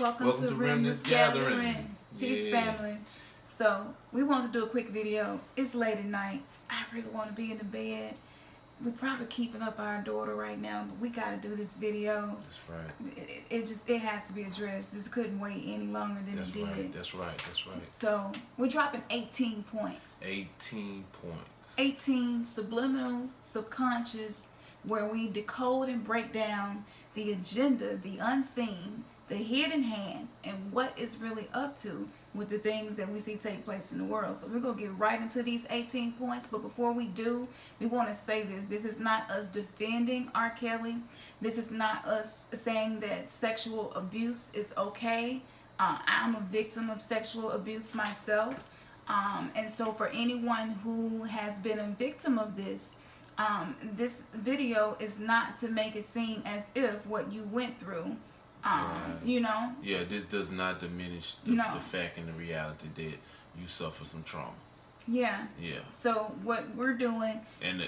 Welcome to Remnants Gathering. Peace, family. So, we want to do a quick video. It's late at night. I really want to be in the bed. We're probably keeping up our daughter right now, but we got to do this video. That's right. It has to be addressed. This couldn't wait any longer than it did. Right. That's right. That's right. So, we're dropping 18 points. 18 points. 18 subliminal, subconscious, where we decode and break down the agenda, the unseen, the hidden hand, and what is really up to with the things that we see take place in the world. So we're going to get right into these 18 points. But before we do, we want to say this. This is not us defending R. Kelly. This is not us saying that sexual abuse is okay. I'm a victim of sexual abuse myself. And so for anyone who has been a victim of this, this video is not to make it seem as if what you went through, you know. Yeah, this does not diminish the fact and the reality that you suffer some trauma. Yeah. Yeah. So what we're doing, and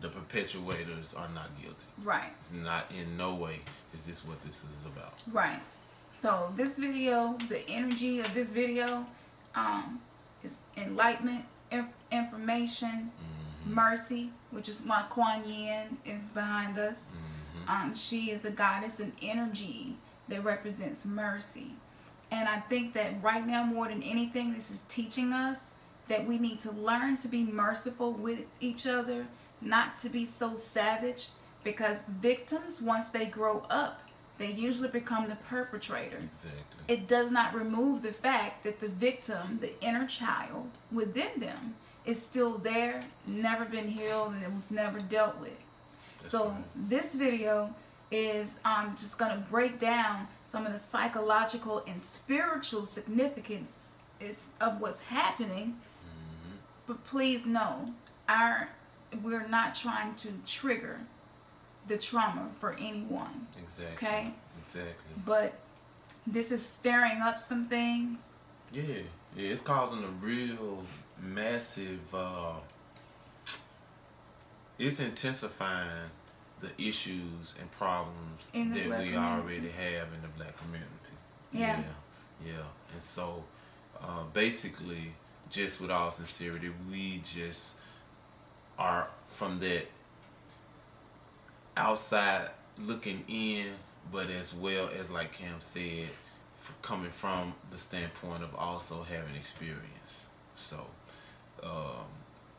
the perpetuators are not guilty. Right. It's not in no way is this what this is about. Right. So this video, the energy of this video, is enlightenment, information, mercy, which is why Kuan Yin is behind us. She is a goddess and energy that represents mercy. And I think that right now, more than anything, this is teaching us that we need to learn to be merciful with each other, not to be so savage, because victims, once they grow up, they usually become the perpetrator. Exactly. It does not remove the fact that the victim, the inner child within them, is still there, never been healed, and it was never dealt with. So this video is just going to break down some of the psychological and spiritual significance of what's happening. But please know, we're not trying to trigger the trauma for anyone. Exactly. Okay? Exactly. But this is stirring up some things. Yeah. Yeah, it's causing a real massive, it's intensifying the issues and problems that we already have in the black community. Yeah. Yeah. And so, basically, just with all sincerity, we just are from that outside looking in, but as well as, like Cam said, coming from the standpoint of also having experience. So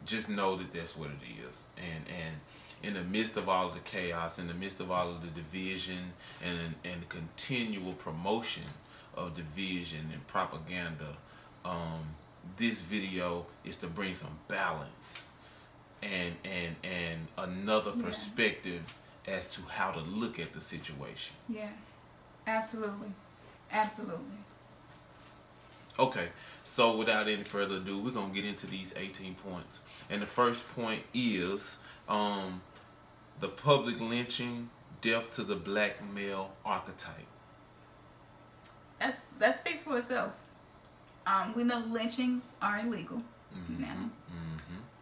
just know that that's what it is. And in the midst of all of the chaos, in the midst of all of the division and the continual promotion of division and propaganda, this video is to bring some balance and another perspective as to how to look at the situation. Yeah, absolutely. Absolutely. Okay, so without any further ado, we're going to get into these 18 points. And the first point is the public lynching, death to the black male archetype. That speaks for itself. We know lynchings are illegal now.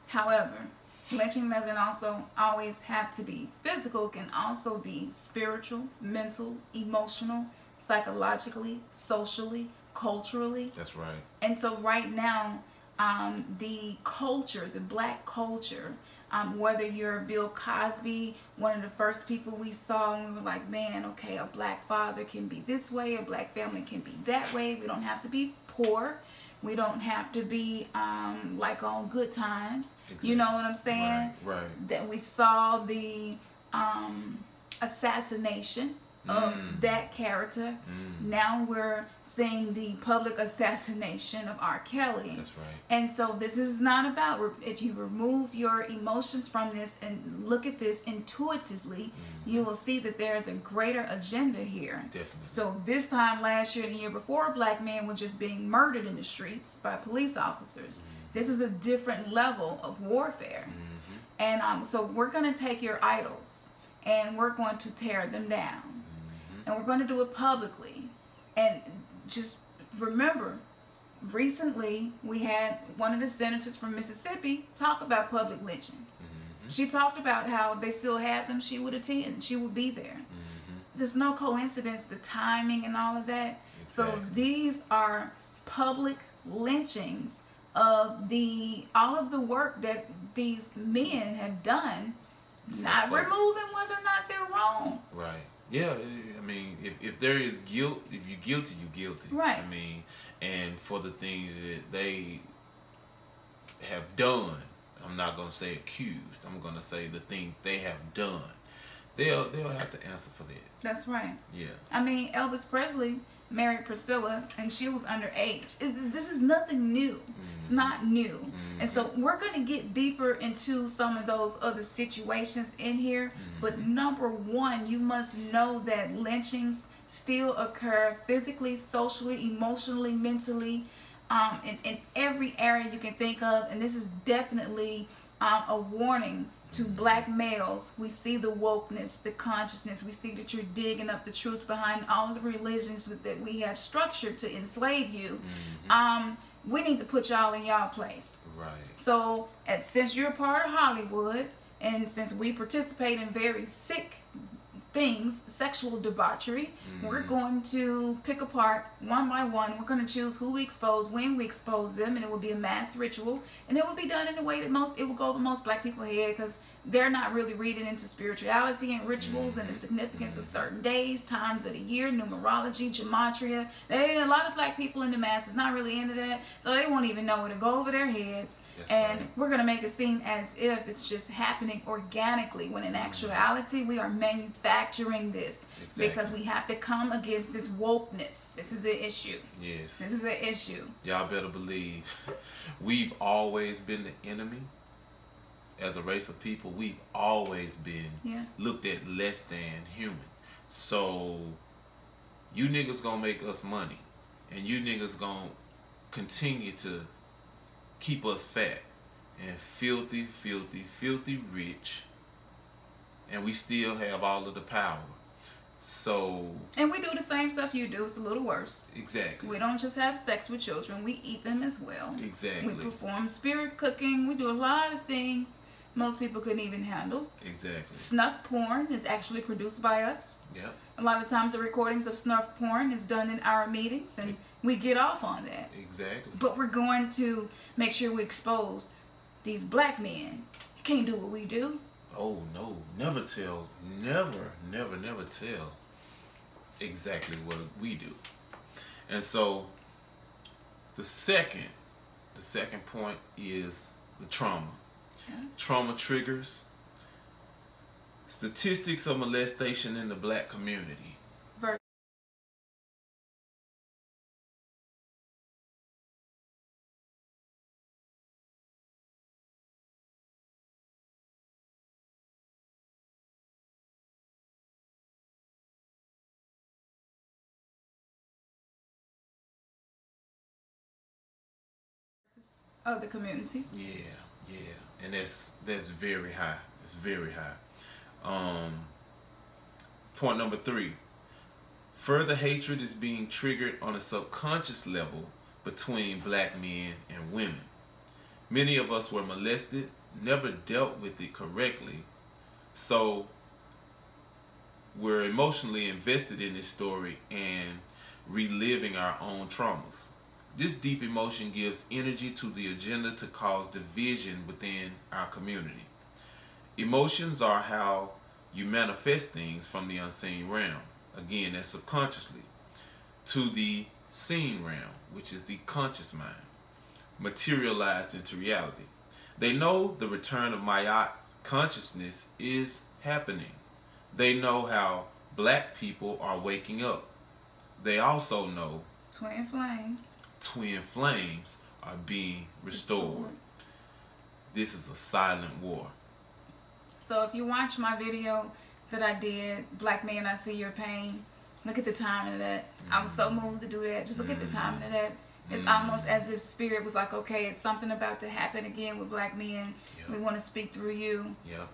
However, lynching doesn't also always have to be physical. It can also be spiritual, mental, emotional, psychologically, socially, culturally. That's right. And so right now, the culture, the black culture, whether you're Bill Cosby, one of the first people we saw, and we were like, man, okay, a black father can be this way, a black family can be that way. We don't have to be poor. We don't have to be like on Good Times. Exactly. You know what I'm saying? Right. That we saw the assassination of that character. Now we're seeing the public assassination of R. Kelly. That's right. And so this is not about, if you remove your emotions from this and look at this intuitively, you will see that there's a greater agenda here. Definitely. So this time last year and the year before, black men were just being murdered in the streets by police officers. This is a different level of warfare. And so we're going to take your idols and we're going to tear them down. And we're going to do it publicly. And just remember, recently we had one of the senators from Mississippi talk about public lynching. She talked about how they still had them. She would attend. She would be there. there's no coincidence, the timing and all of that. Exactly. So these are public lynchings of all of the work that these men have done, not removing whether or not they're wrong. Right. Yeah, I mean, if there is guilt, if you're guilty, you're guilty. Right. I mean, and for the things that they have done, I'm not going to say accused, I'm going to say the things they have done, they'll have to answer for that. That's right. Yeah. I mean, Elvis Presley married Priscilla, and she was underage. This is nothing new. Mm-hmm. It's not new. Mm-hmm. And so we're going to get deeper into some of those other situations in here. Mm-hmm. But number one, you must know that lynchings still occur physically, socially, emotionally, mentally, in every area you can think of. And this is definitely a warning to black males. We see the wokeness, the consciousness. We see that you're digging up the truth behind all of the religions that we have structured to enslave you. Mm-hmm. We need to put y'all in y'all place. Right. So since you're a part of Hollywood, and since we participate in very sick things, sexual debauchery, we're going to pick apart one by one. We're going to choose who we expose, when we expose them, and it will be a mass ritual, and it will be done in a way that it will go over most black people's head, because they're not really reading into spirituality and rituals and the significance of certain days, times of the year, numerology, gematria. A lot of black people in the masses not really into that, so they won't even know it to go over their heads. That's and right. We're going to make it seem as if it's just happening organically, when in actuality we are manufacturing this. Exactly. Because we have to come against this wokeness. This is an issue. Yes. This is an issue. Y'all better believe we've always been the enemy. As a race of people, we've always been looked at less than human. So you niggas gonna make us money, and you niggas gonna continue to keep us fat and filthy, filthy, filthy rich, and we still have all of the power. So, and we do the same stuff you do. It's a little worse. Exactly. We don't just have sex with children. We eat them as well. Exactly. We perform spirit cooking. We do a lot of things most people couldn't even handle. Exactly. Snuff porn is actually produced by us. Yep. A lot of times the recordings of snuff porn is done in our meetings, and we get off on that. Exactly. But we're going to make sure we expose these black men. You can't do what we do. Oh no, never tell, never tell exactly what we do. And so the second point is the trauma. Trauma triggers. Statistics of molestation in the black community. Other communities. Yeah, and that's very high. It's very high. Point number 3. Further hatred is being triggered on a subconscious level between black men and women. Many of us were molested, never dealt with it correctly, so we're emotionally invested in this story and reliving our own traumas. This deep emotion gives energy to the agenda to cause division within our community. Emotions are how you manifest things from the unseen realm, again that's subconsciously, to the seen realm, which is the conscious mind, materialized into reality. They know the return of Ma'at consciousness is happening. They know how black people are waking up. They also know twin flames are being restored. This is a silent war. So if you watch my video that I did, Black Man, I See Your Pain, look at the timing of that. I was so moved to do that. Just look at the timing of that. It's almost as if spirit was like, okay, it's something about to happen again with black men. Yep. We want to speak through you. Yep.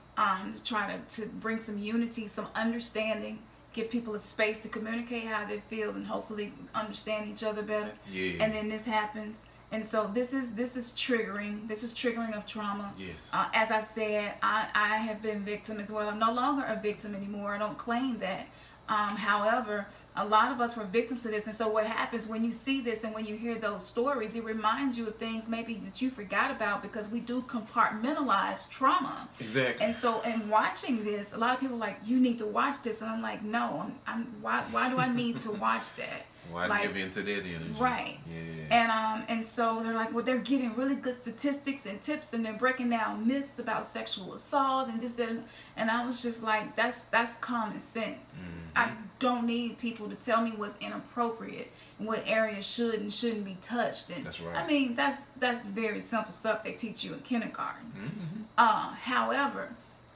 To try to bring some unity, some understanding, give people a space to communicate how they feel and hopefully understand each other better. Yeah. And then this happens. And so this is triggering. This is triggering of trauma. Yes. As I said, I have been victim as well. I'm no longer a victim anymore. I don't claim that. However, a lot of us were victims to this. And so what happens when you see this and when you hear those stories, it reminds you of things maybe that you forgot about, because we do compartmentalize trauma. Exactly. And so in watching this, a lot of people are like, you need to watch this. And I'm like, no, why do I need to watch that? Why like, give into that energy? Right. Yeah. And so they're like, well, they're giving really good statistics and tips, and they're breaking down myths about sexual assault and this, that, and I was just like, that's common sense. I don't need people to tell me what's inappropriate and what areas should and shouldn't be touched. And that's right. I mean, that's very simple stuff they teach you in kindergarten. However,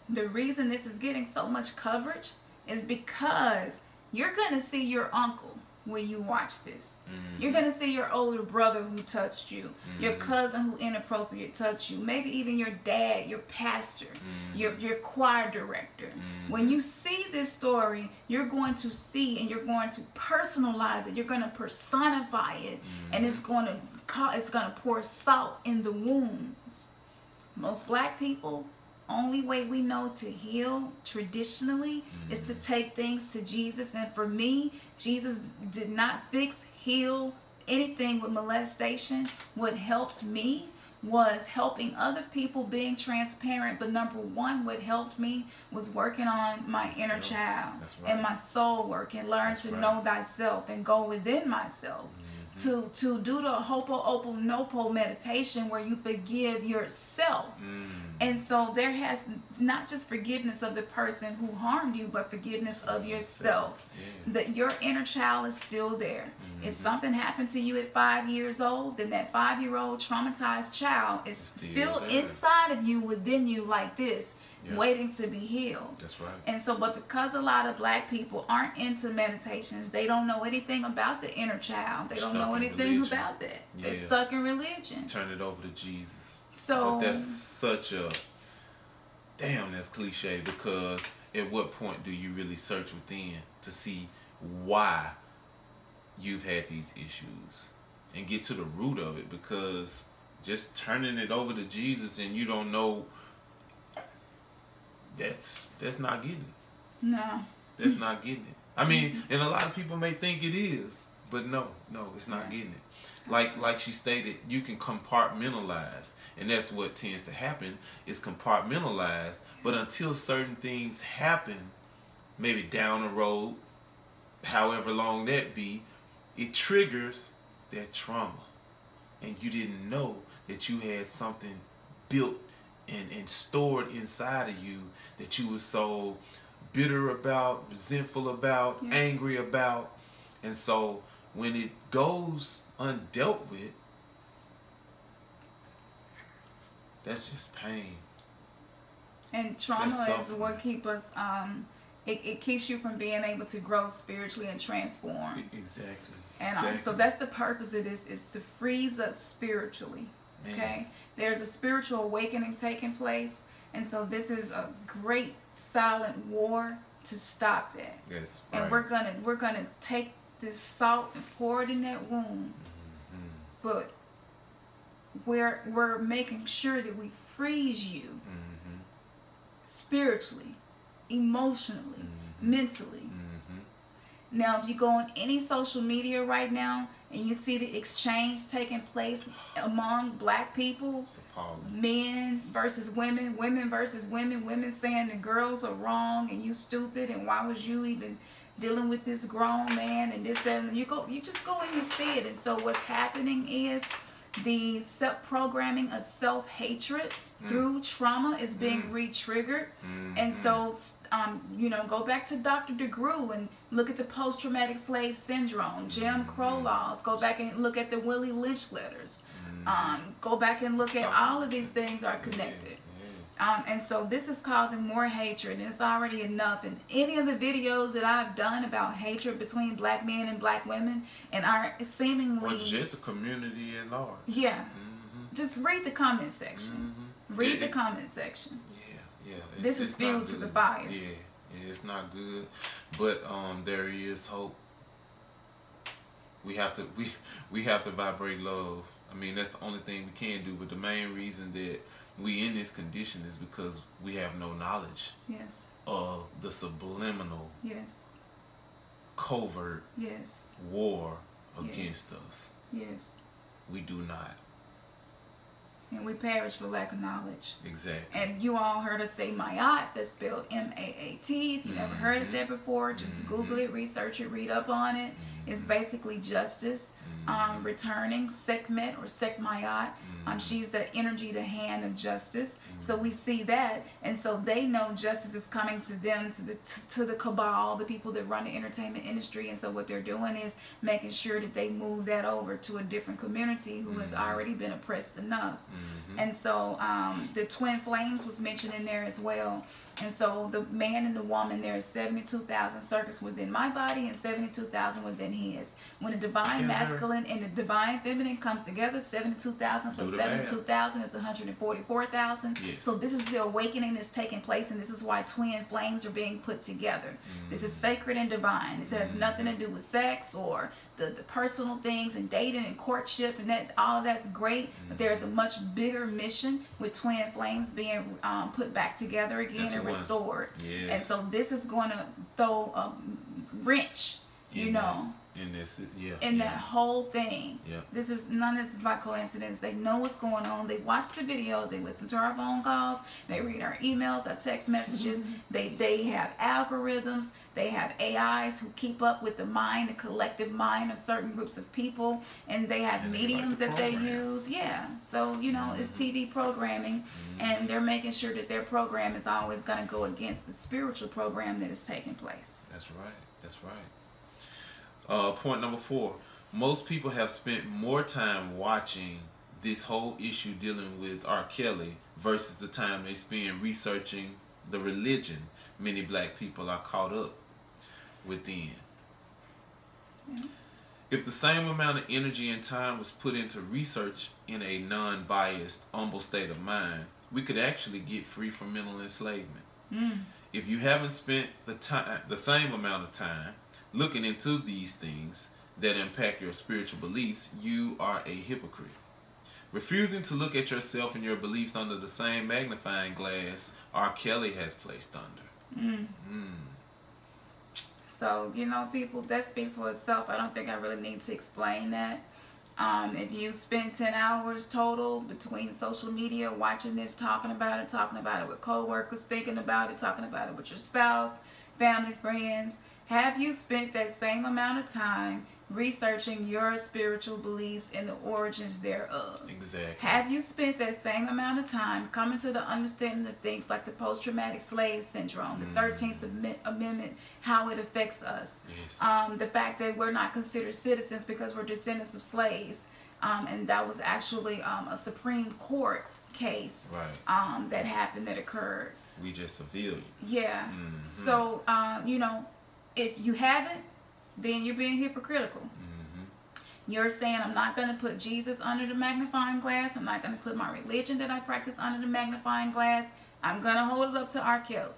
the reason this is getting so much coverage is because you're gonna see your uncle when you watch this. You're gonna see your older brother who touched you, your cousin who inappropriate touched you, maybe even your dad, your pastor, your choir director. When you see this story, you're going to see and you're going to personalize it. You're going to personify it, and it's going to pour salt in the wounds. Most black people, only way we know to heal traditionally is to take things to Jesus. And for me, Jesus did not fix, heal anything with molestation. What helped me was helping other people, being transparent. But number one, what helped me was working on my inner child and my soul work, and learn to know thyself and go within myself. To do the Ho'oponopono meditation where you forgive yourself. And so there has not just forgiveness of the person who harmed you, but forgiveness of yourself. That your inner child is still there. If something happened to you at 5 years old, then that 5-year-old traumatized child is still inside of you, within you, like this, waiting to be healed. That's right. And so, but because a lot of black people aren't into meditations, they don't know anything about the inner child. They don't know anything about that. They're stuck in religion. Turn it over to Jesus. So but that's such a damn, that's cliche, because at what point do you really search within to see why you've had these issues and get to the root of it? Because just turning it over to Jesus and you don't know, that's not getting it. No. That's not getting it. I mean, and a lot of people may think it is, but no, it's not getting it. Like she stated, you can compartmentalize, and that's what tends to happen, is compartmentalize. But until certain things happen, maybe down the road, however long that be, it triggers that trauma, and you didn't know that you had something built and stored inside of you that you were so bitter about, resentful about, angry about. And so when it goes undealt with, that's just pain. And trauma is what keeps us, it keeps you from being able to grow spiritually and transform. Exactly. And so that's the purpose of this, is to freeze us spiritually. Okay, there's a spiritual awakening taking place, and so this is a great silent war to stop that. Yes, right. And we're gonna take this salt and pour it in that wound, but we're making sure that we freeze you spiritually, emotionally, mentally. Now, if you go on any social media right now and you see the exchange taking place among black people, men versus women, women versus women, women saying the girls are wrong and you stupid and why was you even dealing with this grown man and this, that, and you just go and you see it. And so what's happening is the programming of self-hatred through trauma is being re-triggered. And so go back to Dr. DeGruy and look at the post-traumatic slave syndrome, Jim Crow laws, go back and look at the Willie Lynch letters, go back and look at all of these things are connected. And so this is causing more hatred, and it's already enough. And any of the videos that I've done about hatred between black men and black women and our seemingly... Well, just the community at large. Yeah. Just read the comment section. Read the comment section. Yeah. This is fuel to the fire. Yeah, it's not good. But there is hope. We have to vibrate love. I mean, that's the only thing we can do. But the main reason that we in this condition is because we have no knowledge of the subliminal covert yes, war against us. yes. We do not. And we perish for lack of knowledge. Exactly. And you all heard us say Maat, that's spelled M-A-A-T. If you never heard it there before, just Google it, research it, read up on it. It's basically justice, returning, Sekhmet or Sekhmayat. She's the energy, the hand of justice. So we see that, and so they know justice is coming to them, to the cabal, the people that run the entertainment industry. And so what they're doing is making sure that they move that over to a different community who has already been oppressed enough. And so the twin flames was mentioned in there as well. And so the man and the woman, there is 72,000 circuits within my body and 72,000 within his. When the divine masculine and the divine feminine comes together, 72,000 plus 72,000 is 144,000. Yes. So this is the awakening that's taking place, and this is why twin flames are being put together. This is sacred and divine. This has nothing to do with sex or the personal things and dating and courtship, and that all of that's great. But there's a much bigger mission with twin flames being put back together again and restored. Yes. And so this is going to throw a wrench, you know, in this, in that whole thing. Yeah. None of this is by coincidence. They know what's going on. They watch the videos. They listen to our phone calls. They read our emails, our text messages. They have algorithms. They have AIs who keep up with the mind, the collective mind of certain groups of people, and they have mediums that they use. Yeah. So you know, it's TV programming, and they're making sure that their program is always going to go against the spiritual program that is taking place. That's right. That's right. Point number 4. Most people have spent more time watching this whole issue dealing with R. Kelly versus the time they spend researching the religion many black people are caught up within. If the same amount of energy and time was put into research in a non-biased, humble state of mind, we could actually get free from mental enslavement. If you haven't spent the same amount of time looking into these things that impact your spiritual beliefs, you are a hypocrite. Refusing to look at yourself and your beliefs under the same magnifying glass R. Kelly has placed under. So, you know, people, that speaks for itself. I don't think I really need to explain that. If you spend 10 hours total between social media watching this, talking about it with co-workers, thinking about it, talking about it with your spouse, family, friends, have you spent that same amount of time researching your spiritual beliefs and the origins thereof? Exactly. Have you spent that same amount of time coming to the understanding of things like the post-traumatic slave syndrome, the 13th Amendment, how it affects us? Yes. The fact that we're not considered citizens because we're descendants of slaves. And that was actually a Supreme Court case that happened, that occurred. We just civilians. Yeah. So, you know, if you haven't, then you're being hypocritical. You're saying, I'm not going to put Jesus under the magnifying glass. I'm not going to put my religion that I practice under the magnifying glass. I'm going to hold it up to R. Kelly.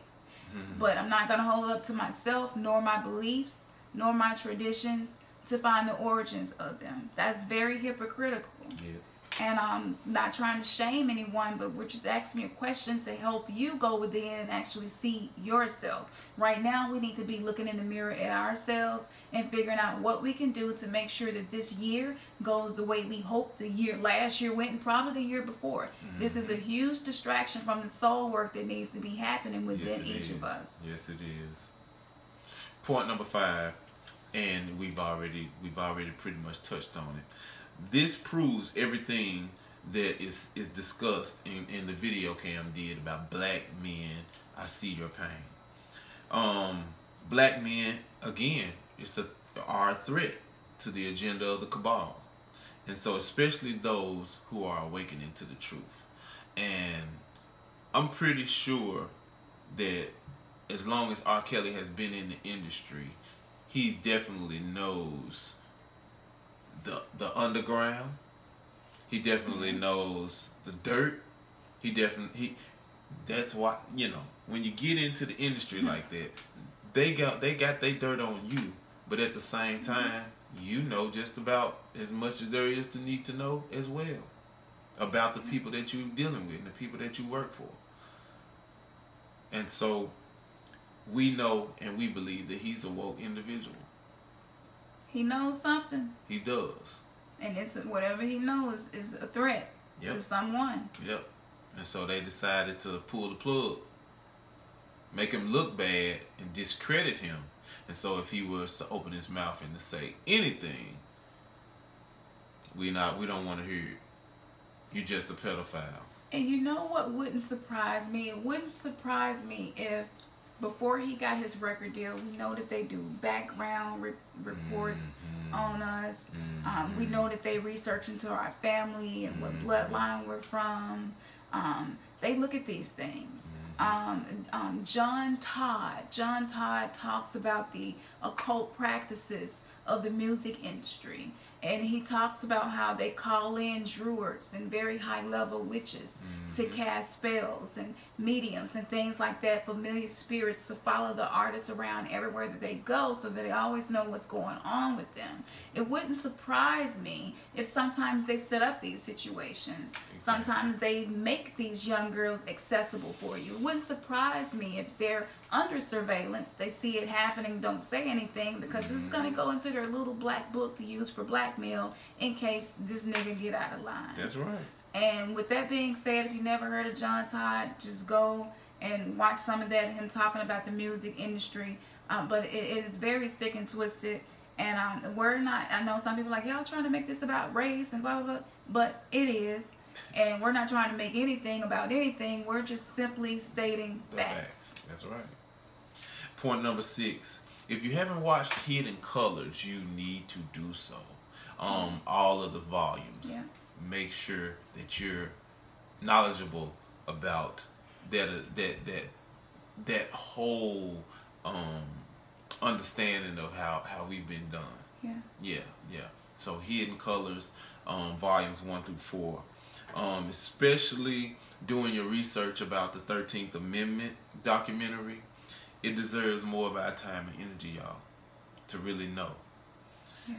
But I'm not going to hold it up to myself, nor my beliefs, nor my traditions, to find the origins of them. That's very hypocritical. Yeah. And I'm not trying to shame anyone, but we're just asking you a question to help you go within and actually see yourself. Right now, we need to be looking in the mirror at ourselves and figuring out what we can do to make sure that this year goes the way we hope the last year went, and probably the year before. This is a huge distraction from the soul work that needs to be happening within each of us. Yes, it is. Point number 5, and we've already pretty much touched on it. This proves everything that is discussed in the video Cam did about black men. I see your pain. Black men, again, are a threat to the agenda of the cabal. And so especially those who are awakening to the truth. And I'm pretty sure that as long as R. Kelly has been in the industry, he definitely knows the underground. He definitely knows the dirt. That's why, you know, when you get into the industry like that, they got their dirt on you, but at the same time, you know just about as much as there is to need to know as well about the people that you're dealing with and the people that you work for. And so we know and we believe that he's a woke individual. He knows something. He does. And it's whatever he knows is a threat to someone. Yep. And so they decided to pull the plug, make him look bad, and discredit him. And so if he was to open his mouth and to say anything, we don't want to hear it. You're just a pedophile. And you know what wouldn't surprise me? It wouldn't surprise me if before he got his record deal, we know that they do background reports on us. We know that they research into our family and what bloodline we're from. They look at these things. John Todd talks about the occult practices of the music industry, and he talks about how they call in druids and very high-level witches to cast spells, and mediums and things like that, familiar spirits to follow the artists around everywhere that they go so that they always know what's going on with them. It wouldn't surprise me if sometimes they set up these situations. Sometimes they make these young girls accessible for you. It wouldn't surprise me if they're under surveillance, they see it happening, don't say anything, because this is going to go into their little black book to use for blackmail in case this nigga get out of line. That's right. And with that being said, if you never heard of John Todd, just go and watch some of that, him talking about the music industry. But it is very sick and twisted. And we're not, I know some people are like, y'all trying to make this about race and blah, blah, blah. But it is. And we're not trying to make anything about anything. We're just simply stating facts. That's right. Point number 6. If you haven't watched Hidden Colors, you need to do so. All of the volumes. Yeah. Make sure that you're knowledgeable about that whole understanding of how we've been done. Yeah. So Hidden Colors, volumes 1 through 4. Especially doing your research about the 13th Amendment documentary. It deserves more of our time and energy, y'all, to really know. Yeah.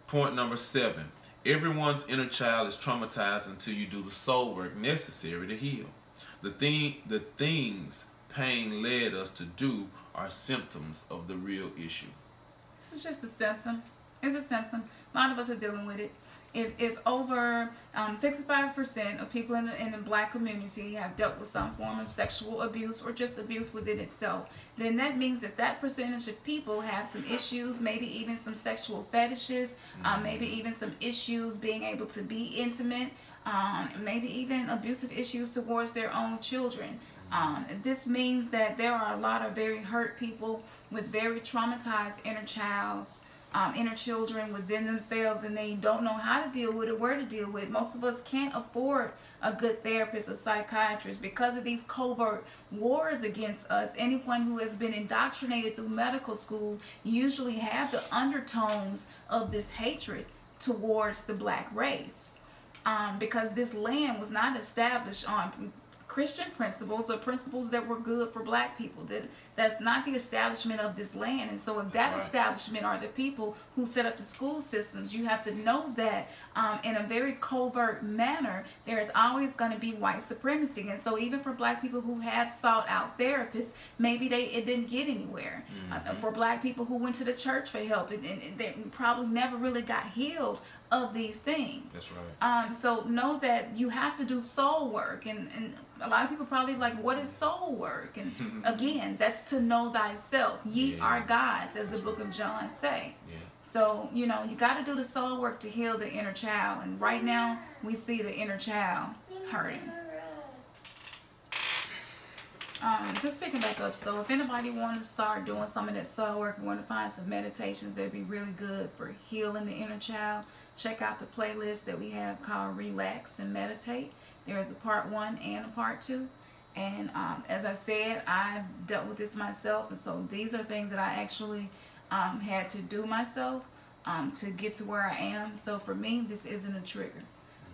Point number 7. Everyone's inner child is traumatized until you do the soul work necessary to heal. The things pain led us to do are symptoms of the real issue. This is just a symptom. It's a symptom. A lot of us are dealing with it. If over 65% of people in the black community have dealt with some form of sexual abuse or just abuse within itself, then that means that percentage of people have some issues, maybe even some sexual fetishes, maybe even some issues being able to be intimate, maybe even abusive issues towards their own children. This means that there are a lot of very hurt people with very traumatized inner children within themselves, and they don't know how to deal with it, where to deal with it. Most of us can't afford a good therapist or psychiatrist because of these covert wars against us. Anyone who has been indoctrinated through medical school usually have the undertones of this hatred towards the black race, because this land was not established on Christian principles or principles that were good for black people. That's not the establishment of this land. And so if that establishment are the people who set up the school systems, you have to know that in a very covert manner, there is always going to be white supremacy. And so even for black people who have sought out therapists, maybe it didn't get anywhere. For black people who went to the church for help, and they probably never really got healed of these things. That's right. So know that you have to do soul work, and a lot of people probably like, what is soul work? And again, that's to know thyself. Ye are gods, as the book of John say. So, you know, you got to do the soul work to heal the inner child. And right now, we see the inner child hurting. Just picking back up, so if anybody want to start doing some of that soul work and want to find some meditations that'd be really good for healing the inner child, check out the playlist that we have called Relax and Meditate. There is a part 1 and a part 2. And as I said, I've dealt with this myself, and so these are things that I actually had to do myself to get to where I am. So for me, this isn't a trigger.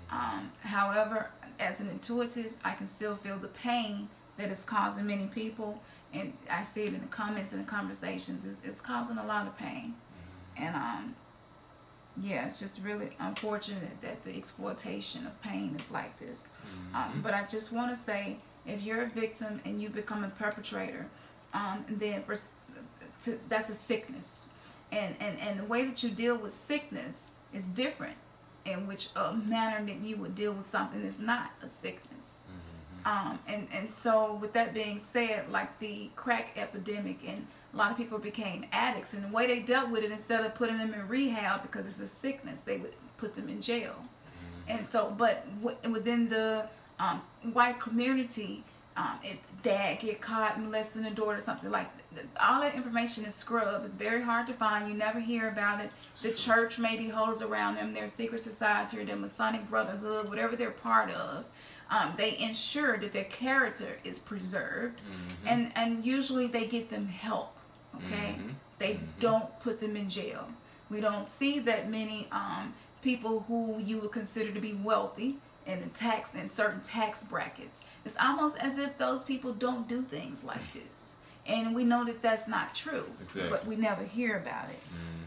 However, as an intuitive, I can still feel the pain that it's causing many people, and I see it in the comments and the conversations. It's causing a lot of pain. And yeah, it's just really unfortunate that the exploitation of pain is like this. But I just want to say, if you're a victim and you become a perpetrator, then that's a sickness. And the way that you deal with sickness is different in which manner that you would deal with something that's not a sickness. And so with that being said, like the crack epidemic, and a lot of people became addicts, and the way they dealt with it, instead of putting them in rehab because it's a sickness, they would put them in jail. And so, but within the white community, if dad get caught molesting a daughter or something, like all that information is scrubbed. It's very hard to find. You never hear about it. The church maybe holds around them, their secret society or their Masonic brotherhood, whatever they're part of. They ensure that their character is preserved, and usually they get them help. Okay, they don't put them in jail. We don't see that many people who you would consider to be wealthy and in certain tax brackets. It's almost as if those people don't do things like this, and we know that that's not true. Exactly. But we never hear about it.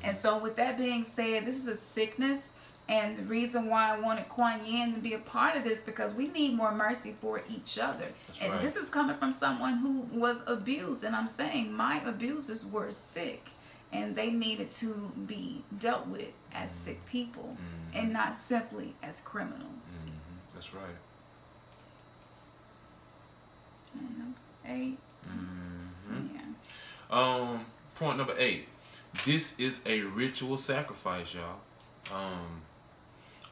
And so with that being said, this is a sickness. And the reason why I wanted Kuan Yin to be a part of this, because we need more mercy for each other. That's and right. This is coming from someone who was abused. And I'm saying my abusers were sick. And they needed to be dealt with as sick people. And not simply as criminals. That's right. And number 8. Yeah. Point number 8. This is a ritual sacrifice, y'all.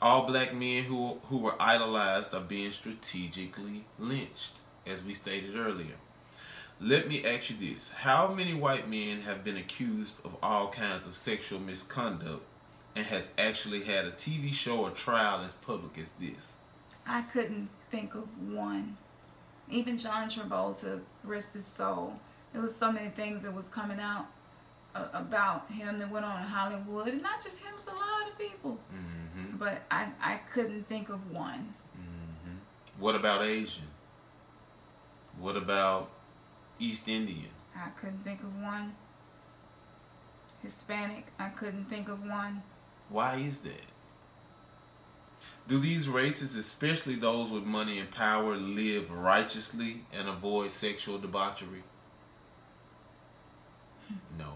All black men who were idolized are being strategically lynched, as we stated earlier. Let me ask you this. How many white men have been accused of all kinds of sexual misconduct and has actually had a TV show or trial as public as this? I couldn't think of one. Even John Travolta, rest his soul. There was so many things that was coming out about him that went on in Hollywood, and not just him, it's a lot of people. But I couldn't think of one. What about Asian? What about East Indian? I couldn't think of one. Hispanic, I couldn't think of one. Why is that? Do these races, especially those with money and power, live righteously and avoid sexual debauchery? No.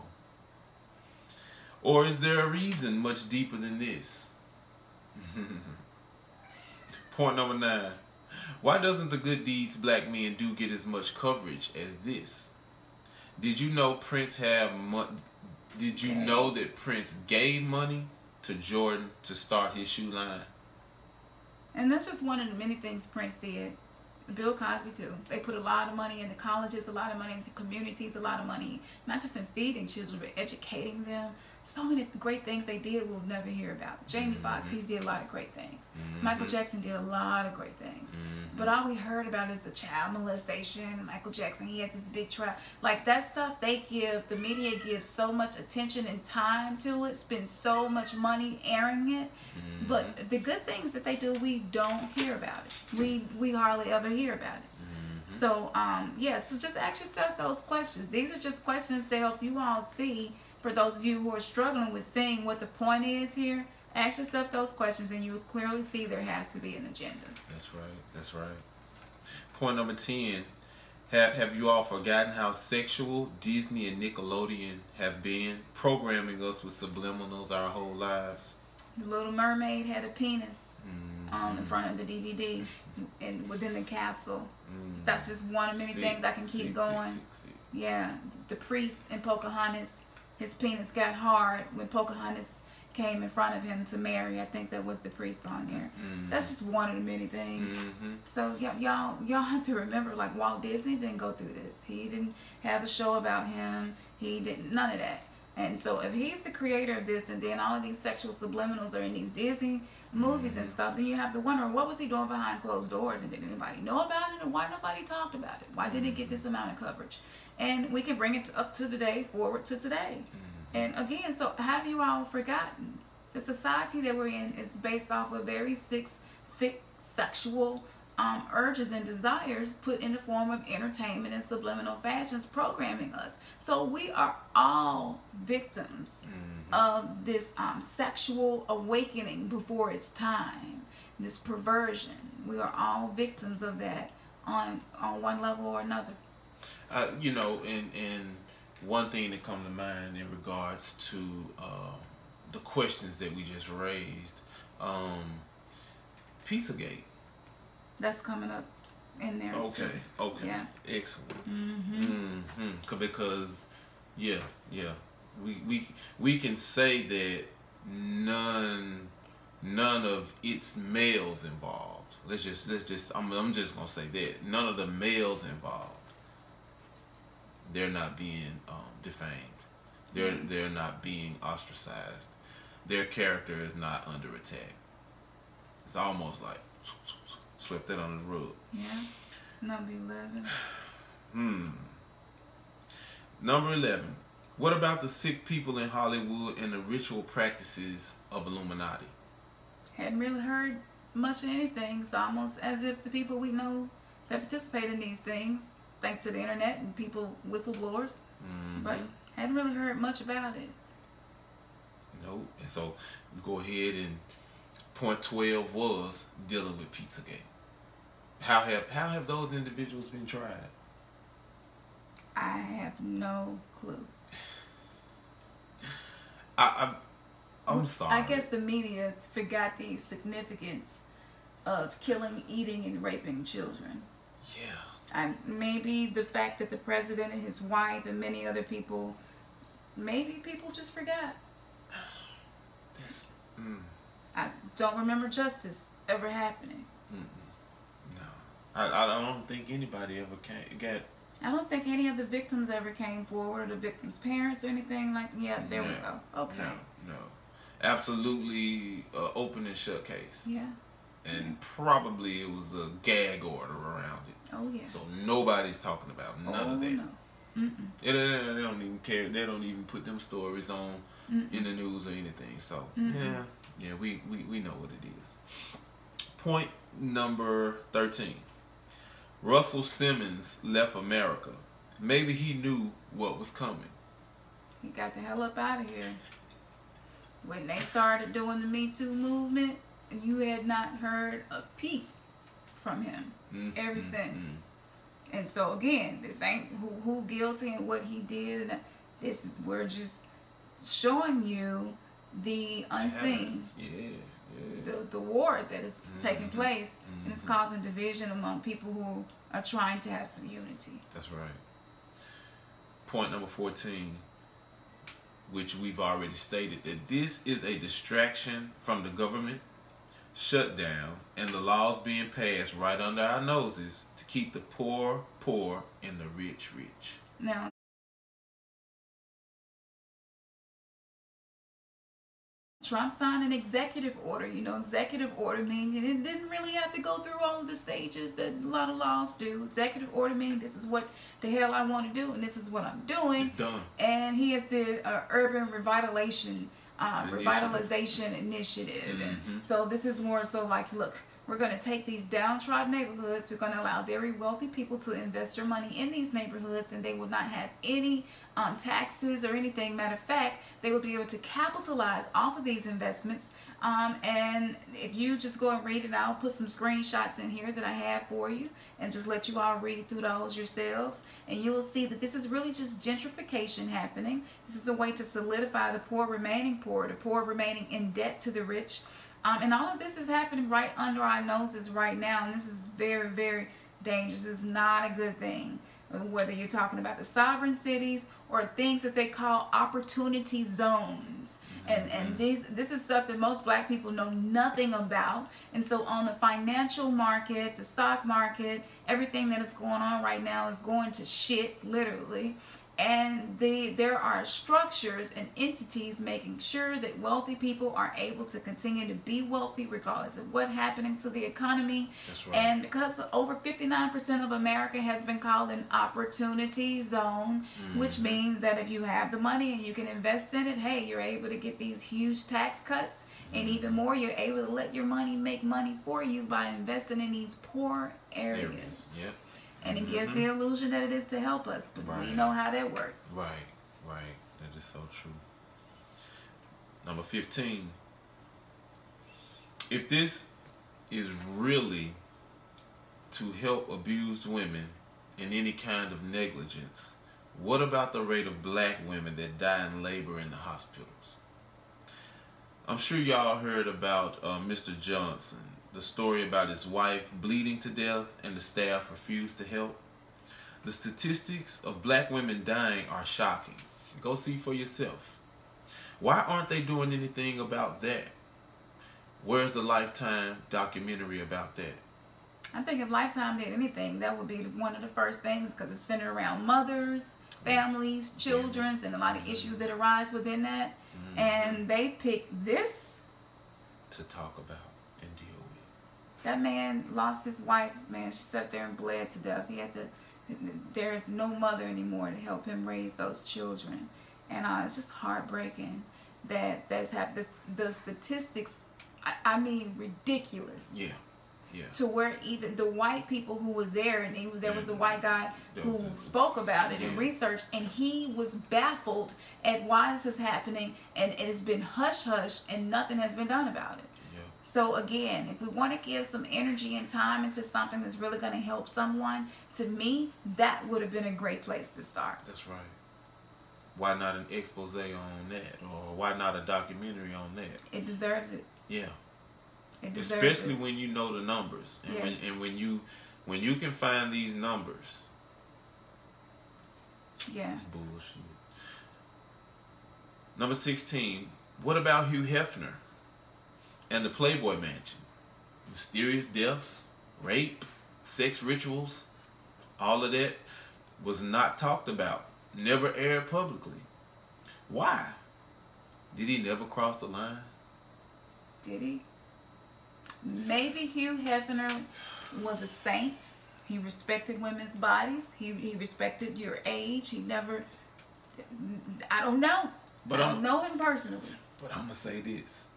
Or is there a reason much deeper than this? Point number 9. Why doesn't the good deeds black men do get as much coverage as this? Did you know Prince Did you know that Prince gave money to Jordan to start his shoe line? And that's just one of the many things Prince did. Bill Cosby too. They put a lot of money into colleges, a lot of money into communities, a lot of money, not just in feeding children, but educating them. So many great things they did we'll never hear about. Jamie Foxx, he did a lot of great things. Michael Jackson did a lot of great things. But all we heard about is the child molestation. Michael Jackson, he had this big trial. Like that stuff the media gives so much attention and time to it, spend so much money airing it. But the good things that they do, we don't hear about it. We hardly ever hear about it. So, yeah, so just ask yourself those questions. These are just questions to help you all see. For those of you who are struggling with seeing what the point is here, ask yourself those questions and you will clearly see there has to be an agenda. That's right. That's right. Point number 10. Have you all forgotten how sexual Disney and Nickelodeon have been programming us with subliminals our whole lives? The Little Mermaid had a penis on the front of the DVD and within the castle. That's just one of many things I can keep going. Yeah, the priest in Pocahontas, his penis got hard when Pocahontas came in front of him to marry. I think that was the priest on there. That's just one of the many things. So y'all have to remember, like, Walt Disney didn't go through this. He didn't have a show about him. He didn't, none of that. And so if he's the creator of this, and then all of these sexual subliminals are in these Disney movies and stuff, then you have to wonder, what was he doing behind closed doors, and did anybody know about it, and why nobody talked about it? Why did it get this amount of coverage? And we can bring it up to today, forward to today. And again, so have you all forgotten? The society that we're in is based off of very sick sexual urges and desires put in the form of entertainment and subliminal fashions programming us. So we are all victims of this sexual awakening before its time, this perversion. We are all victims of that on one level or another. You know, and one thing that comes to mind in regards to the questions that we just raised, Pizzagate. That's coming up in there. Okay, too. okay, Yeah. Excellent. Because yeah, we can say that none of its males involved. Let's just I'm just gonna say that none of the males involved, they're not being defamed. They're not being ostracized. Their character is not under attack. It's almost like swept that under the rug. Yeah. Number 11. Number 11. What about the sick people in Hollywood and the ritual practices of Illuminati? Hadn't really heard much of anything. It's almost as if the people we know that participate in these things, thanks to the internet and people, whistleblowers, but hadn't really heard much about it. Nope. And so go ahead and point 12 was dealing with Pizzagate. How have those individuals been tried? I have no clue. I'm sorry. I guess the media forgot the significance of killing, eating, and raping children. Yeah. Maybe the fact that the president and his wife and many other people, maybe people just forgot. That's. I don't remember justice ever happening. No. I don't think anybody ever got. I don't think any of the victims ever came forward, or the victims' parents or anything like that. Yeah, there we go. Okay. No. Absolutely open and shut case. Yeah. And probably it was a gag order around it. Oh, yeah. So nobody's talking about none of that. No. They don't even care. They don't even put them stories on in the news or anything. So, yeah, we know what it is. Point number 13. Russell Simmons left America. Maybe he knew what was coming. He got the hell up out of here. When they started doing the Me Too movement, you had not heard a peep from him ever since. And so again, this ain't who guilty and what he did. This is, we're just showing you the unseen. The war that is taking place, and it's causing division among people who are trying to have some unity. That's right. Point number 14, which we've already stated, that this is a distraction from the government shutdown and the laws being passed right under our noses to keep the poor poor and the rich rich. Now, Trump signed an executive order. You know, executive order means it didn't really have to go through all of the stages that a lot of laws do. Executive order means this is what the hell I want to do, and this is what I'm doing. It's done. And he has did an urban revitalization initiative. And so this is more so like, look, we're going to take these downtrodden neighborhoods. We're going to allow very wealthy people to invest their money in these neighborhoods, and they will not have any taxes or anything. Matter of fact, they will be able to capitalize off of these investments. And if you just go and read it, I'll put some screenshots in here that I have for you and just let you all read through those yourselves. And you will see that this is really just gentrification happening. This is a way to solidify the poor remaining poor, the poor remaining in debt to the rich. And all of this is happening right under our noses right now. And this is very, very dangerous. It's not a good thing. Whether you're talking about the sovereign cities or things that they call opportunity zones. And this is stuff that most black people know nothing about. And so on the financial market, the stock market, everything that is going on right now is going to shit, literally. And there are structures and entities making sure that wealthy people are able to continue to be wealthy regardless of what's happening to the economy. That's right. And because over 59% of America has been called an opportunity zone, which means that if you have the money and you can invest in it, hey, you're able to get these huge tax cuts. And even more, you're able to let your money make money for you by investing in these poor areas. Yep. And it gives the illusion that it is to help us, but we know how that works. Right. That is so true. Number 15. If this is really to help abused women in any kind of negligence, What about the rate of black women that die in labor in the hospitals? I'm sure y'all heard about Mr. Johnson, the story about his wife bleeding to death and the staff refused to help. The statistics of black women dying are shocking. Go see for yourself. Why aren't they doing anything about that? Where's the Lifetime documentary about that? I think if Lifetime did anything, that would be one of the first things, because it's centered around mothers, families, children, and a lot of issues that arise within that. And they picked this to talk about and deal with. That man lost his wife, man. She sat there and bled to death. He had to, there's no mother anymore to help him raise those children. And it's just heartbreaking that that's happened. The statistics, I mean, ridiculous. Yeah. Yeah. To where even the white people who were there, and there was a white guy who spoke about it and researched, and he was baffled at why this is happening, and it's been hush-hush, and nothing has been done about it. Yeah. So again, if we want to give some energy and time into something that's really going to help someone, to me, that would have been a great place to start. That's right. Why not an expose on that, or why not a documentary on that? It deserves it. Yeah. Especially when you know the numbers, and yes. when you can find these numbers. Yeah. It's bullshit. Number 16. What about Hugh Hefner and the Playboy Mansion? Mysterious deaths, rape, sex rituals, all of that was not talked about. Never aired publicly. Why? Did he never cross the line? Did he? Maybe Hugh Hefner was a saint. He respected women's bodies. He respected your age. He never, I don't know. But I don't know him personally. But I'm gonna say this.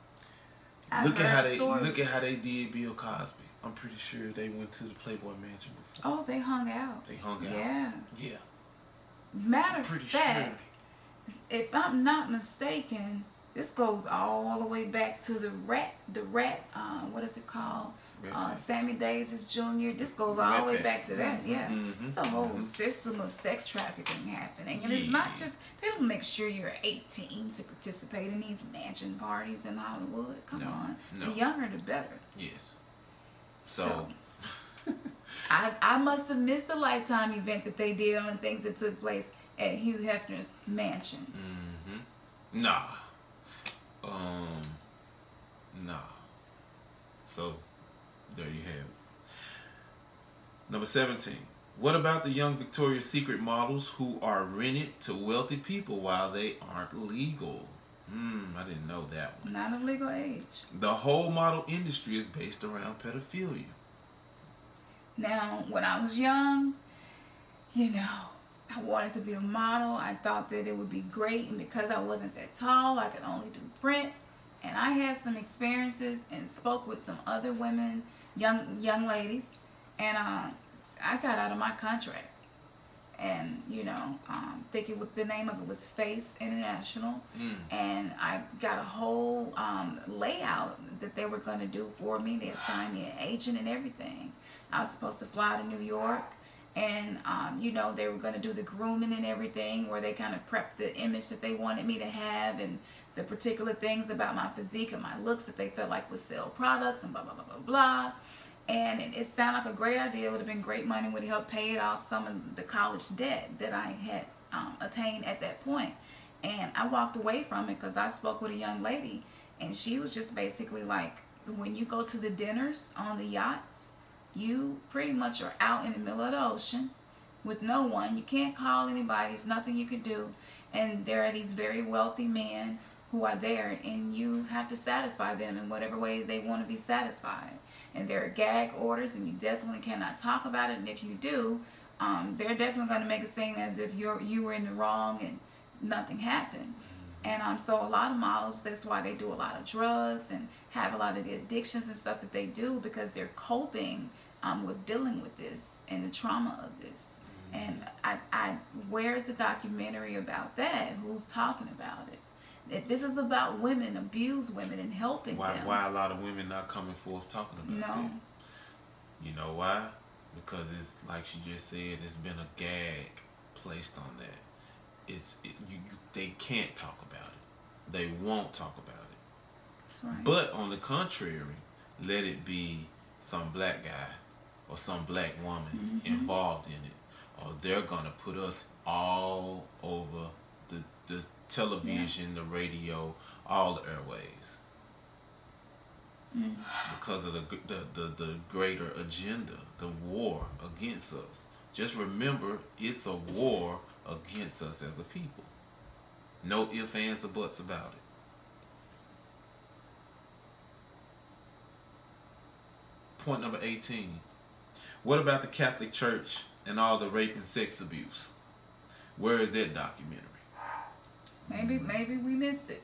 Look at how they did Bill Cosby. I'm pretty sure they went to the Playboy Mansion before. Oh, they hung out. They hung out. Yeah. Yeah. Matter of fact, if I'm not mistaken, this goes all the way back to the rat, what is it called? Sammy Davis Jr. This goes all the way back to that, yeah. It's a whole system of sex trafficking happening. And it's not just, they don't make sure you're 18 to participate in these mansion parties in Hollywood. Come on. The younger, the better. Yes. So I must have missed the Lifetime event that they did on the things that took place at Hugh Hefner's mansion. Nah. Nah. So, there you have it. Number 17. What about the young Victoria's Secret models who are rented to wealthy people while they aren't legal? I didn't know that one. Not of legal age. The whole model industry is based around pedophilia. Now, when I was young, you know, I wanted to be a model. I thought that it would be great, and because I wasn't that tall, I could only do print. And I had some experiences and spoke with some other women, young ladies, and I got out of my contract. And you know, thinking the name of it was Face International, and I got a whole layout that they were going to do for me. They assigned me an agent and everything. I was supposed to fly to New York. And, you know, they were going to do the grooming and everything, where they kind of prepped the image that they wanted me to have, and the particular things about my physique and my looks that they felt like would sell products and blah, blah, blah, blah, blah. And it sounded like a great idea. It would have been great money. Would help pay it off some of the college debt that I had attained at that point. And I walked away from it because I spoke with a young lady, and she was just basically like, when you go to the dinners on the yachts, you pretty much are out in the middle of the ocean with no one. You can't call anybody. There's nothing you can do. And there are these very wealthy men who are there, and you have to satisfy them in whatever way they want to be satisfied. And there are gag orders, and you definitely cannot talk about it. And if you do, they're definitely going to make it seem as if you were in the wrong and nothing happened. And so a lot of models, that's why they do a lot of drugs and have a lot of the addictions and stuff that they do, because they're coping with dealing with this and the trauma of this. And where's the documentary about that? Who's talking about it? That this is about women, abused women, and helping them. Why a lot of women not coming forth talking about that? You know why? Because it's like she just said, it's been a gag placed on that. They can't talk about it. They won't talk about it. That's right. But on the contrary, let it be some black guy or some black woman involved in it, or they're gonna put us all over the television, the radio, all the airways, because of the greater agenda, the war against us. Just remember, it's a war against us as a people. No ifs, ands, or buts about it. Point number 18. What about the Catholic Church and all the rape and sex abuse? Where is that documentary? Maybe we missed it.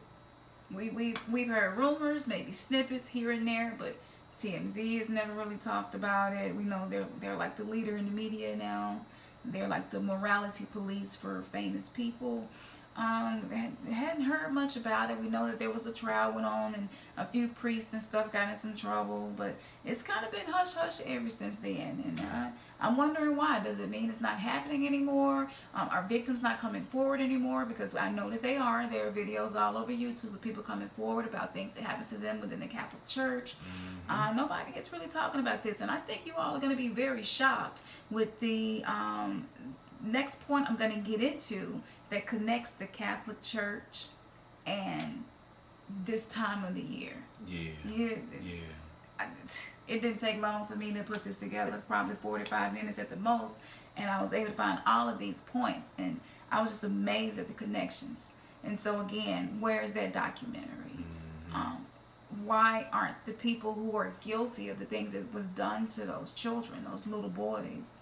We've heard rumors, maybe snippets here and there, but TMZ has never really talked about it. We know they're like the leader in the media now. They're like the morality police for famous people. Hadn't heard much about it. We know that there was a trial went on and a few priests and stuff got in some trouble, but it's kind of been hush-hush ever since then. And I'm wondering why. Does it mean it's not happening anymore? Are victims not coming forward anymore? Because I know that they are. There are videos all over YouTube of people coming forward about things that happened to them within the Catholic Church. Nobody is really talking about this, and I think you all are going to be very shocked with the next point I'm going to get into that connects the Catholic Church and this time of the year. It didn't take long for me to put this together, probably 45 minutes at the most, and I was able to find all of these points, and I was just amazed at the connections. And so again, where is that documentary? Why aren't the people who are guilty of the things that was done to those children, those little boys,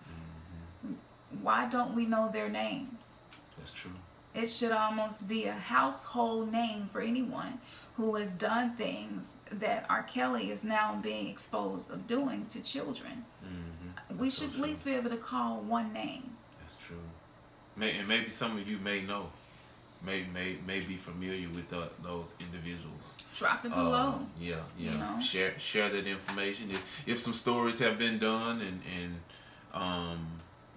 why don't we know their names? That's true. It should almost be a household name for anyone who has done things that R. Kelly is now being exposed of doing to children. We should at least be able to call one name. That's true. And maybe some of you may know, may be familiar with those individuals. Drop it below. Yeah. You know? Share that information. If some stories have been done and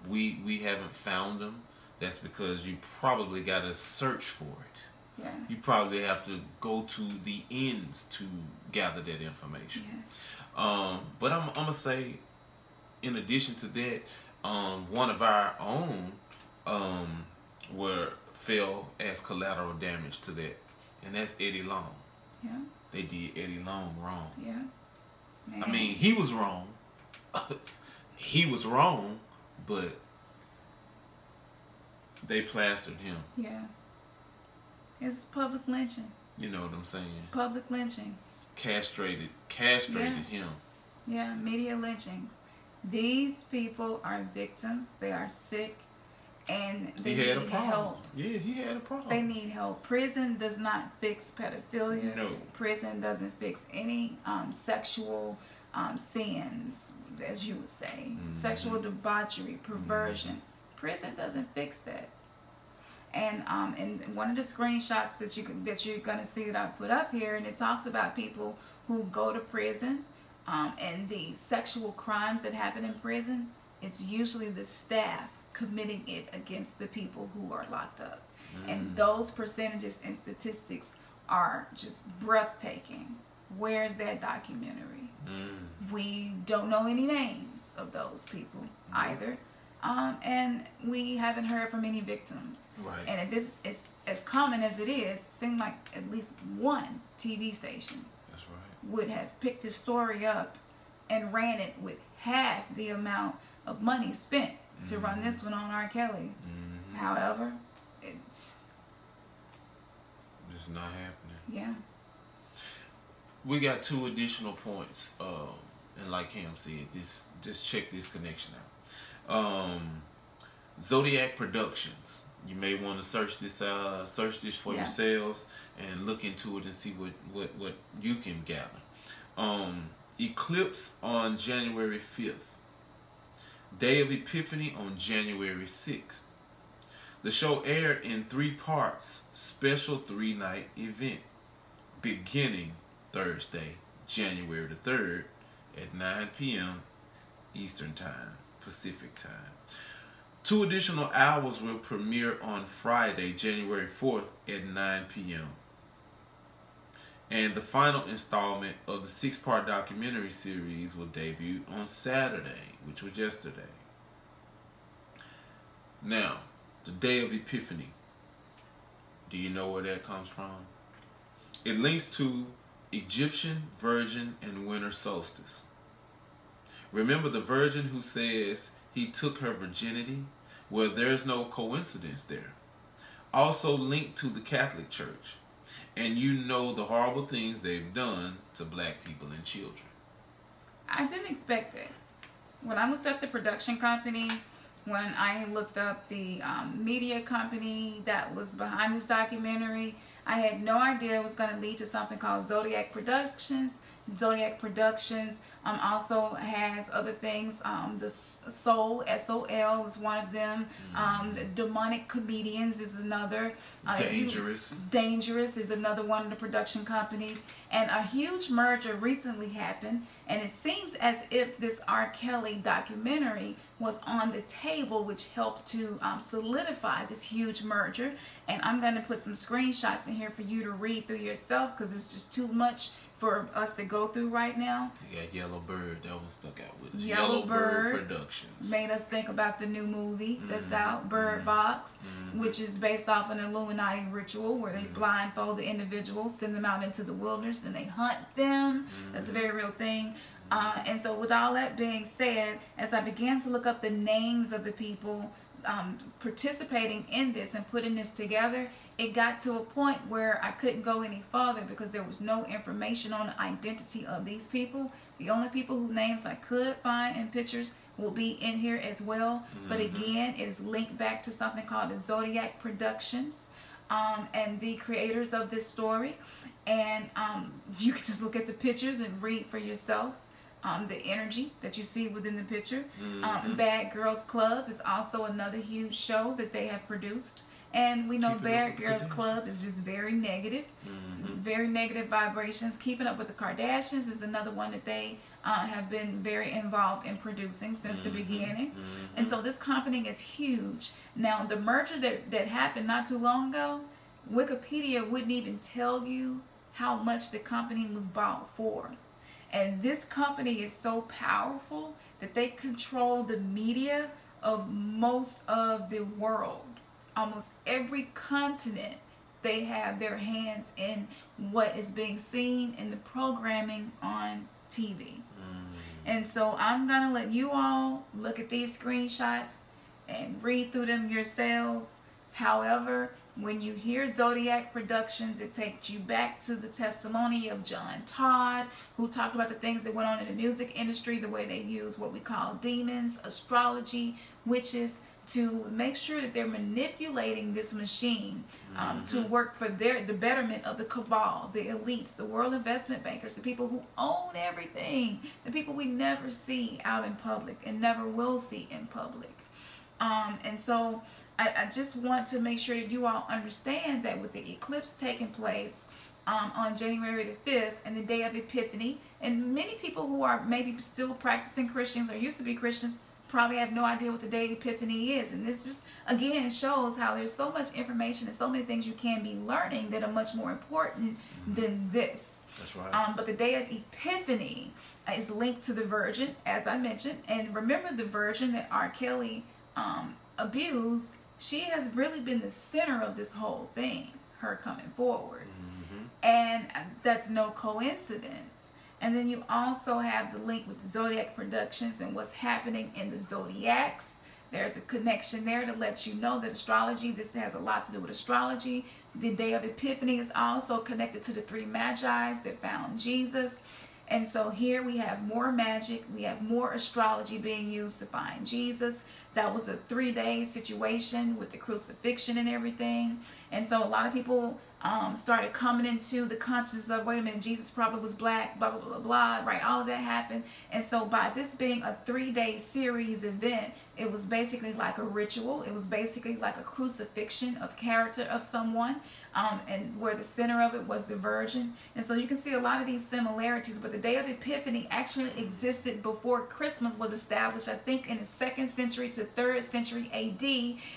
we haven't found them, that's because you probably got to search for it. Yeah. You probably have to go to the ends to gather that information. Yeah. But I'm gonna say, in addition to that, one of our own fell as collateral damage to that, and that's Eddie Long. Yeah. They did Eddie Long wrong. Yeah. Man. I mean, he was wrong. He was wrong, but they plastered him. Yeah. It's public lynching. You know what I'm saying? Public lynching. Castrated him. Yeah, media lynchings. These people are victims. They are sick, and they need help. Yeah, he had a problem. They need help. Prison does not fix pedophilia. No. Prison doesn't fix any sexual sins, as you would say. Sexual debauchery, perversion. Prison doesn't fix that. And one of the screenshots that you're gonna see that I put up here, and it talks about people who go to prison, and the sexual crimes that happen in prison. It's usually the staff committing it against the people who are locked up, and those percentages and statistics are just breathtaking. Where's that documentary? We don't know any names of those people either. And we haven't heard from any victims. Right. And if this is as common as it is, it seems like at least one TV station would have picked this story up and ran it with half the amount of money spent to run this one on R. Kelly. However, it's not happening. Yeah. We got 2 additional points, and like Cam said, just check this connection out. ZODIAK Productions. You may want to search this for yourselves and look into it and see what you can gather. Eclipse on January 5th. Day of Epiphany on January 6th. The show aired in 3 parts, special 3-night event, beginning Thursday, January the 3rd at 9 p.m. Eastern Time, Pacific Time. 2 additional hours will premiere on Friday, January 4th at 9 p.m. And the final installment of the 6-part documentary series will debut on Saturday, which was yesterday. Now, the day of Epiphany. Do you know where that comes from? It links to Egyptian, virgin, and winter solstice. Remember the virgin who says he took her virginity? Well, there's no coincidence there. Also linked to the Catholic Church. And you know the horrible things they've done to black people and children. I didn't expect it. When I looked up the production company, when I looked up the media company that was behind this documentary, I had no idea it was going to lead to something called ZODIAK Productions. ZODIAK Productions also has other things. The Soul, S-O-L, is one of them. Demonic Comedians is another. Dangerous is another one of the production companies. And a huge merger recently happened. And it seems as if this R. Kelly documentary was on the table, which helped to solidify this huge merger. And I'm going to put some screenshots in here for you to read through yourself, because it's just too much for us to go through right now. You got Yellow Bird, that one stuck out with us. Yellow Bird Productions made us think about the new movie that's out, Bird Box, which is based off an Illuminati ritual where they blindfold the individuals, send them out into the wilderness, and they hunt them. That's a very real thing. And so with all that being said, as I began to look up the names of the people participating in this and putting this together, it got to a point where I couldn't go any farther because there was no information on the identity of these people. The only people whose names I could find in pictures will be in here as well. But again, it is linked back to something called the ZODIAK Productions and the creators of this story. And you can just look at the pictures and read for yourself. The energy that you see within the picture. Bad Girls Club is also another huge show that they have produced. And we know Bad Girls Club is just very negative. Very negative vibrations. Keeping Up with the Kardashians is another one that they have been very involved in producing since the beginning. And so this company is huge. Now, the merger that happened not too long ago, Wikipedia wouldn't even tell you how much the company was bought for. And this company is so powerful that they control the media of most of the world. Almost every continent, they have their hands in what is being seen in the programming on TV. And so I'm going to let you all look at these screenshots and read through them yourselves. However, when you hear ZODIAK Productions, it takes you back to the testimony of John Todd, who talked about the things that went on in the music industry, the way they use what we call demons, astrology, witches, to make sure that they're manipulating this machine to work for the betterment of the cabal, the elites, the world investment bankers, the people who own everything, the people we never see out in public and never will see in public. And so I just want to make sure that you all understand that with the eclipse taking place on January the 5th and the day of Epiphany, and many people who are maybe still practicing Christians or used to be Christians probably have no idea what the day of Epiphany is. And this just, again, shows how there's so much information and so many things you can be learning that are much more important than this. That's right. But the day of Epiphany is linked to the Virgin, as I mentioned. And remember, the Virgin that R. Kelly abused, she has really been the center of this whole thing, her coming forward. And that's no coincidence. And then you also have the link with ZODIAK Productions and what's happening in the Zodiacs. There's a connection there to let you know that astrology, this has a lot to do with astrology. The day of Epiphany is also connected to the 3 Magi's that found Jesus. And so here we have more magic, we have more astrology being used to find Jesus. That was a 3-day situation with the crucifixion and everything. And so a lot of people started coming into the consciousness of, wait a minute, Jesus probably was black, blah, blah, blah, blah, right? All of that happened. And so by this being a 3-day series event, it was basically like a ritual. It was basically like a crucifixion of character of someone, and where the center of it was the Virgin. And so you can see a lot of these similarities, but the day of Epiphany actually existed before Christmas was established, I think in the 2nd century to the 3rd century AD,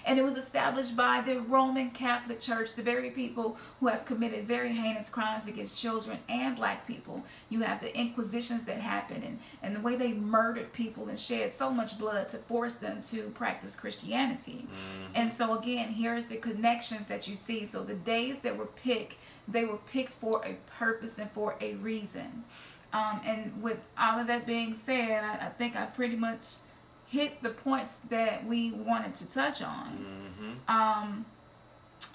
and it was established by the Roman Catholic Church, the very people who have committed very heinous crimes against children and black people. You have the inquisitions that happened, and the way they murdered people and shed so much blood to force them to practice Christianity. And so again, here's the connections that you see. So the days that were picked, they were picked for a purpose and for a reason. And with all of that being said, I think I pretty much hit the points that we wanted to touch on.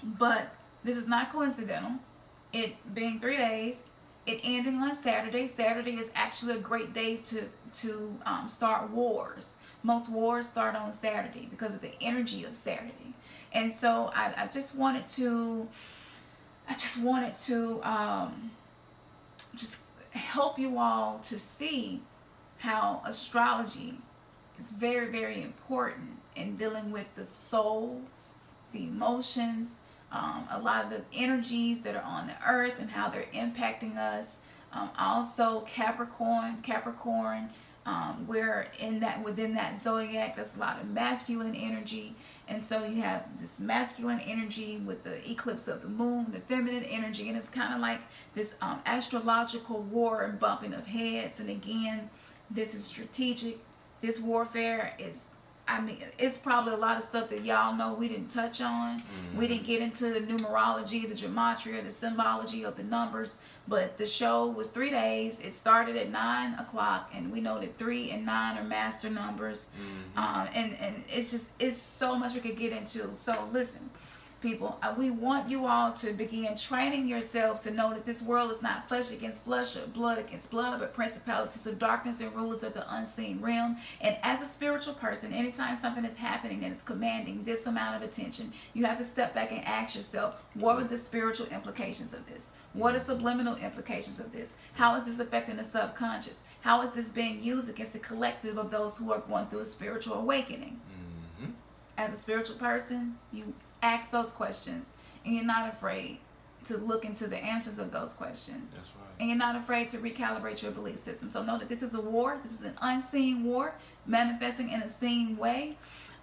But this is not coincidental. It being 3 days, it ending on Saturday. Saturday is actually a great day to start wars. Most wars start on Saturday because of the energy of Saturday. And so I just wanted to just help you all to see how astrology is very, very important in dealing with the souls, the emotions, a lot of the energies that are on the earth and how they're impacting us. Also Capricorn, where within that zodiac, there's a lot of masculine energy. And so you have this masculine energy with the eclipse of the moon, the feminine energy, and it's kind of like this astrological war and bumping of heads. And again, this is strategic. This warfare is, I mean, it's probably a lot of stuff that y'all know we didn't touch on. We didn't get into the numerology, the gematria, the symbology of the numbers. But the show was 3 days. It started at 9 o'clock, and we know that 3 and 9 are master numbers. And it's so much we could get into. So listen, people, we want you all to begin training yourselves to know that this world is not flesh against flesh or blood against blood, but principalities of darkness and rulers of the unseen realm. And as a spiritual person, anytime something is happening and it's commanding this amount of attention, you have to step back and ask yourself, what are the spiritual implications of this? What are subliminal implications of this? How is this affecting the subconscious? How is this being used against the collective of those who are going through a spiritual awakening? As a spiritual person, you ask those questions, and you're not afraid to look into the answers of those questions. That's right. And you're not afraid to recalibrate your belief system. So know that this is a war. This is an unseen war manifesting in a seen way.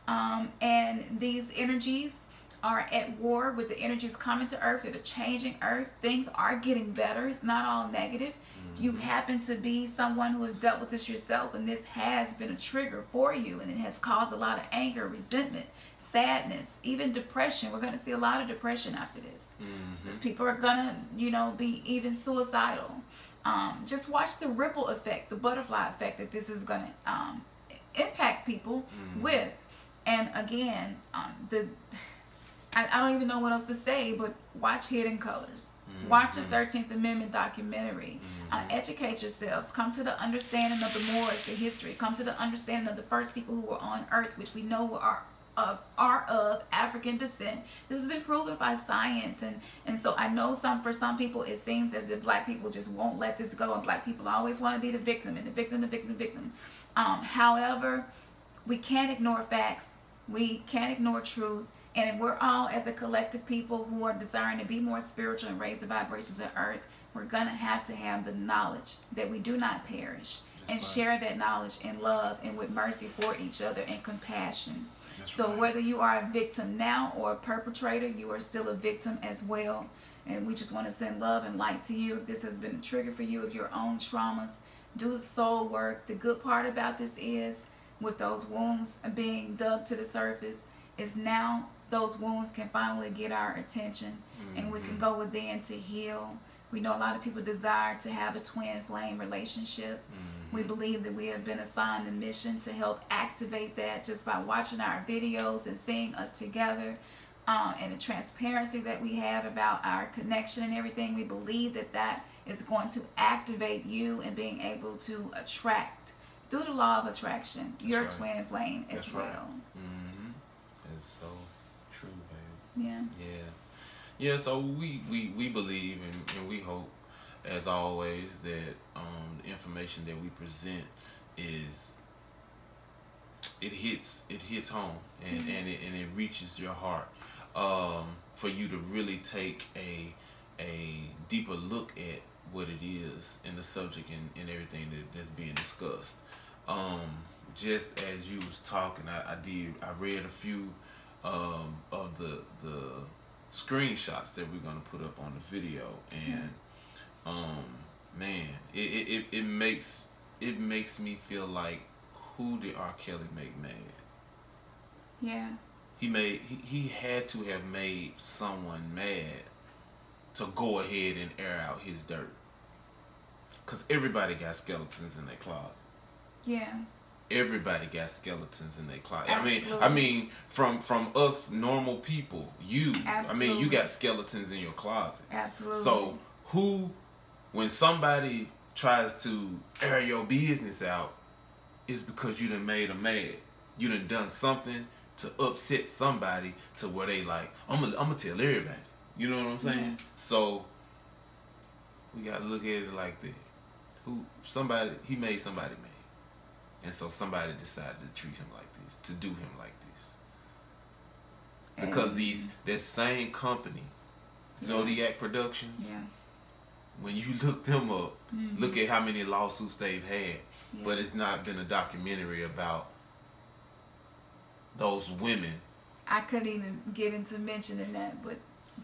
And these energies are at war with the energies coming to earth that are changing earth. Things are getting better. It's not all negative. If you happen to be someone who has dealt with this yourself, and this has been a trigger for you, and it has caused a lot of anger, resentment, sadness, even depression. We're going to see a lot of depression after this. People are going to, you know, be even suicidal. Just watch the ripple effect, the butterfly effect that this is going to impact people with. And again, I don't even know what else to say, but watch Hidden Colors. Watch the 13th Amendment documentary. Educate yourselves. Come to the understanding of the Moors, the history. Come to the understanding of the first people who were on earth, which we know are of African descent. This has been proven by science. And so I know for some people it seems as if black people just won't let this go, and black people always want to be the victim, and the victim. However, we can't ignore facts. We can't ignore truth. And if we're all, as a collective people who are desiring to be more spiritual and raise the vibrations of earth, we're going to have the knowledge that we do not perish. And share that knowledge in love and with mercy for each other and compassion. So whether you are a victim now or a perpetrator, you are still a victim as well. And we just want to send love and light to you. If this has been a trigger for you of your own traumas, do the soul work. The good part about this is, with those wounds being dug to the surface, is now those wounds can finally get our attention, and we can go within to heal. We know a lot of people desire to have a twin flame relationship. We believe that we have been assigned a mission to help activate that just by watching our videos and seeing us together, and the transparency that we have about our connection and everything. We believe that that is going to activate you and being able to attract, through the law of attraction, your twin flame as well. It's so true, baby. Yeah. So we believe and we hope, as always, that the information that we present it hits home and it reaches your heart, for you to really take a deeper look at what it is in the subject and everything that's being discussed. just as you was talking, I read a few of the screenshots that we're gonna put up on the video, and man, it makes me feel like, who did R. Kelly make mad? Yeah. He had to have made someone mad to go ahead and air out his dirt. Cause everybody got skeletons in their closet. Yeah. Everybody got skeletons in their closet. Absolutely. I mean, from us normal people, Absolutely. you got skeletons in your closet. Absolutely. So when somebody tries to air your business out, it's because you done made them mad. You done something to upset somebody to where they like, I'm gonna tell everybody. You know what I'm saying? Yeah. So we gotta look at it like that. He made somebody mad. And so somebody decided to treat him like this, to do him like this. Because that same company, ZODIAK Productions, when you look them up, look at how many lawsuits they've had, but it's not been a documentary about those women. I couldn't even get into mentioning that, but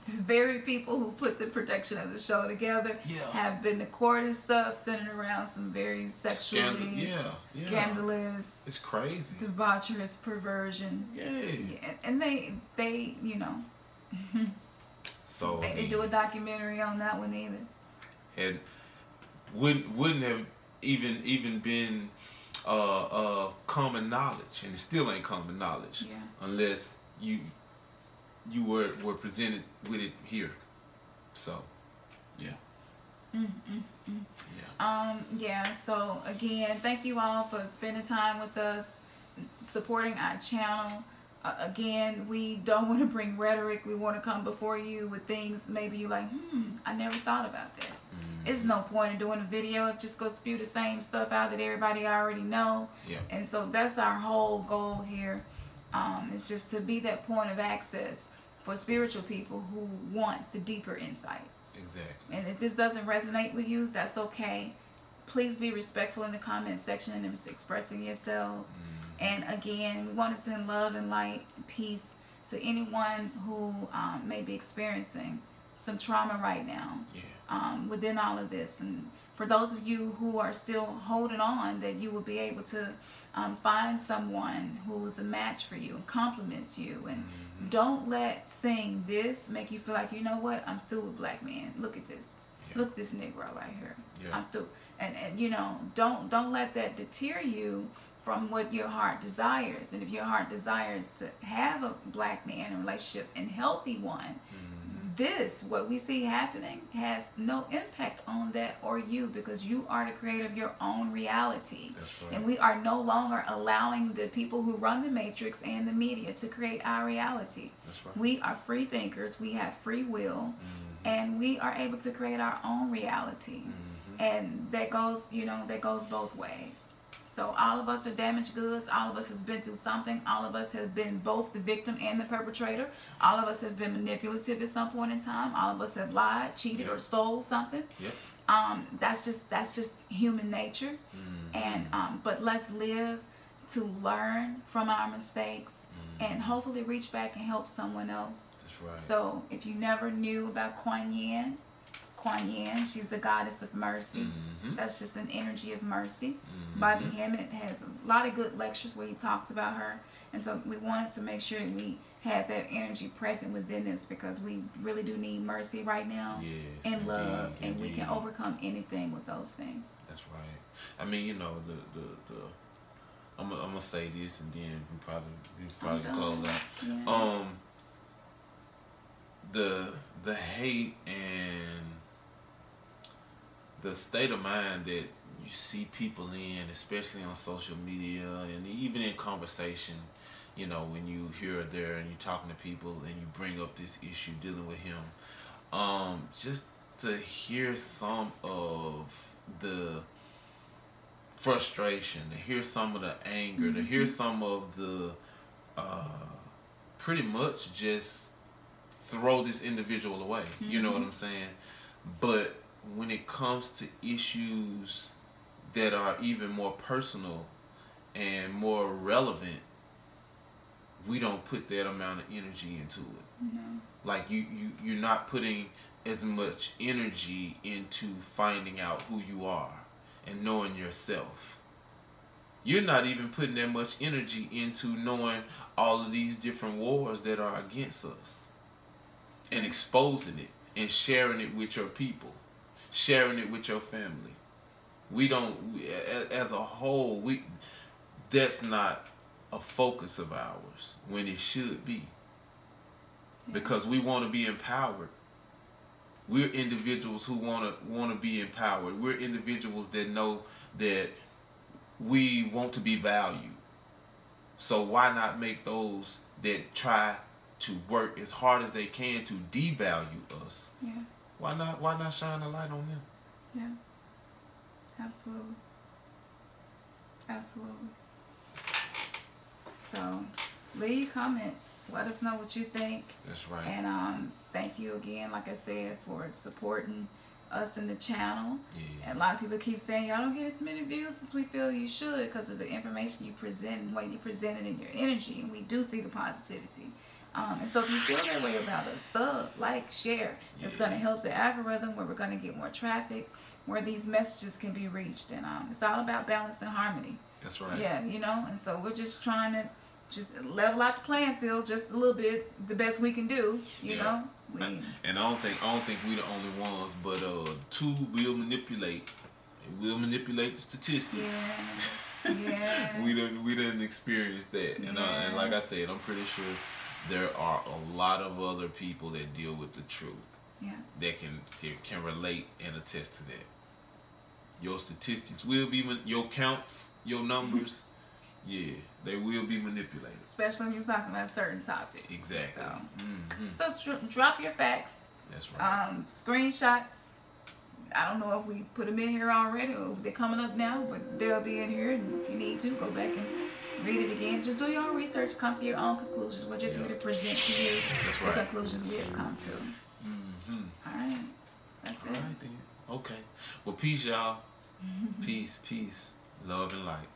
these very people who put the production of the show together have been to court and stuff, centered around some very sexually scandalous, it's crazy, debaucherous perversion. And they you know, so they didn't do a documentary on that one either. And wouldn't have even been common knowledge, and it still ain't common knowledge unless you were presented with it here. So so again, thank you all for spending time with us, supporting our channel. Again, we don't want to bring rhetoric. We want to come before you with things maybe you're like, I never thought about that. It's no point in doing a video if just go spew the same stuff out that everybody already know. And so that's our whole goal here. It's just to be that point of access for spiritual people who want the deeper insights. Exactly. And if this doesn't resonate with you, that's okay. Please be respectful in the comment section and expressing yourselves. And again, we want to send love and light and peace to anyone who may be experiencing some trauma right now within all of this. And for those of you who are still holding on, that you will be able to find someone who is a match for you and compliments you. And don't let saying this make you feel like, you know what, I'm through with black men. Look at this. Look at this Negro right here. I'm through. And you know, don't let that deter you from what your heart desires. And if your heart desires to have a black man, a relationship, and healthy one, this, what we see happening, has no impact on that or you, because you are the creator of your own reality. That's right. And we are no longer allowing the people who run the matrix and the media to create our reality. That's right. We are free thinkers. We have free will. And we are able to create our own reality. And that goes, you know, that goes both ways. So all of us are damaged goods. All of us has been through something. All of us have been both the victim and the perpetrator. All of us have been manipulative at some point in time. All of us have lied, cheated, or stole something. That's just human nature. And but let's live to learn from our mistakes and hopefully reach back and help someone else. That's right. So if you never knew about Kuan Yin, she's the goddess of mercy. That's just an energy of mercy. Bobby Hemmett has a lot of good lectures where he talks about her. And so we wanted to make sure that we had that energy present within us, because we really do need mercy right now and love. And we can overcome anything with those things. That's right. I mean, you know, I'm gonna say this and then we probably close out. The hate and the state of mind that you see people in, especially on social media and even in conversation, you know, when you here or there and you're talking to people and you bring up this issue dealing with him, just to hear some of the frustration, to hear some of the anger, to hear some of the pretty much just throw this individual away. You know what I'm saying? But when it comes to issues that are even more personal and more relevant, we don't put that amount of energy into it. No. Like you're not putting as much energy into finding out who you are and knowing yourself. You're not even putting that much energy into knowing all of these different wars that are against us and exposing it and sharing it with your people, sharing it with your family. We don't, as a whole, that's not a focus of ours when it should be. Because we want to be empowered. We're individuals who want to be empowered. We're individuals that know that we want to be valued. So why not make those that try to work as hard as they can to devalue us? Yeah. Why not shine a light on them? Yeah. Absolutely. Absolutely. So leave comments. Let us know what you think. That's right. And thank you again, like I said, for supporting us in the channel. Yeah. And a lot of people keep saying y'all don't get as many views as we feel you should because of the information you present and what you presented in your energy. And we do see the positivity. And so if you feel that way about us, sub, like, share. It's going to help the algorithm where we're going to get more traffic, where these messages can be reached. And it's all about balance and harmony. That's right. Yeah, you know, and so we're just trying to just level out the playing field just a little bit, the best we can do, you know. And I don't think we're the only ones, but two will manipulate. They will manipulate the statistics. Yeah. Yeah. we didn't experience that, and like I said, I'm pretty sure there are a lot of other people that deal with the truth. Yeah. That can relate and attest to that. Your statistics will be your counts, your numbers. Yeah, they will be manipulated. Especially when you're talking about certain topics. Exactly. So drop your facts. That's right. Screenshots. I don't know if we put them in here already or if they're coming up now, but they'll be in here. And if you need to, go back and read it again. Just do your own research. Come to your own conclusions. We're just here to present to you the conclusions we have come to. All right. That's it. All right, then. Okay. Well, peace, y'all. Peace, love, and light.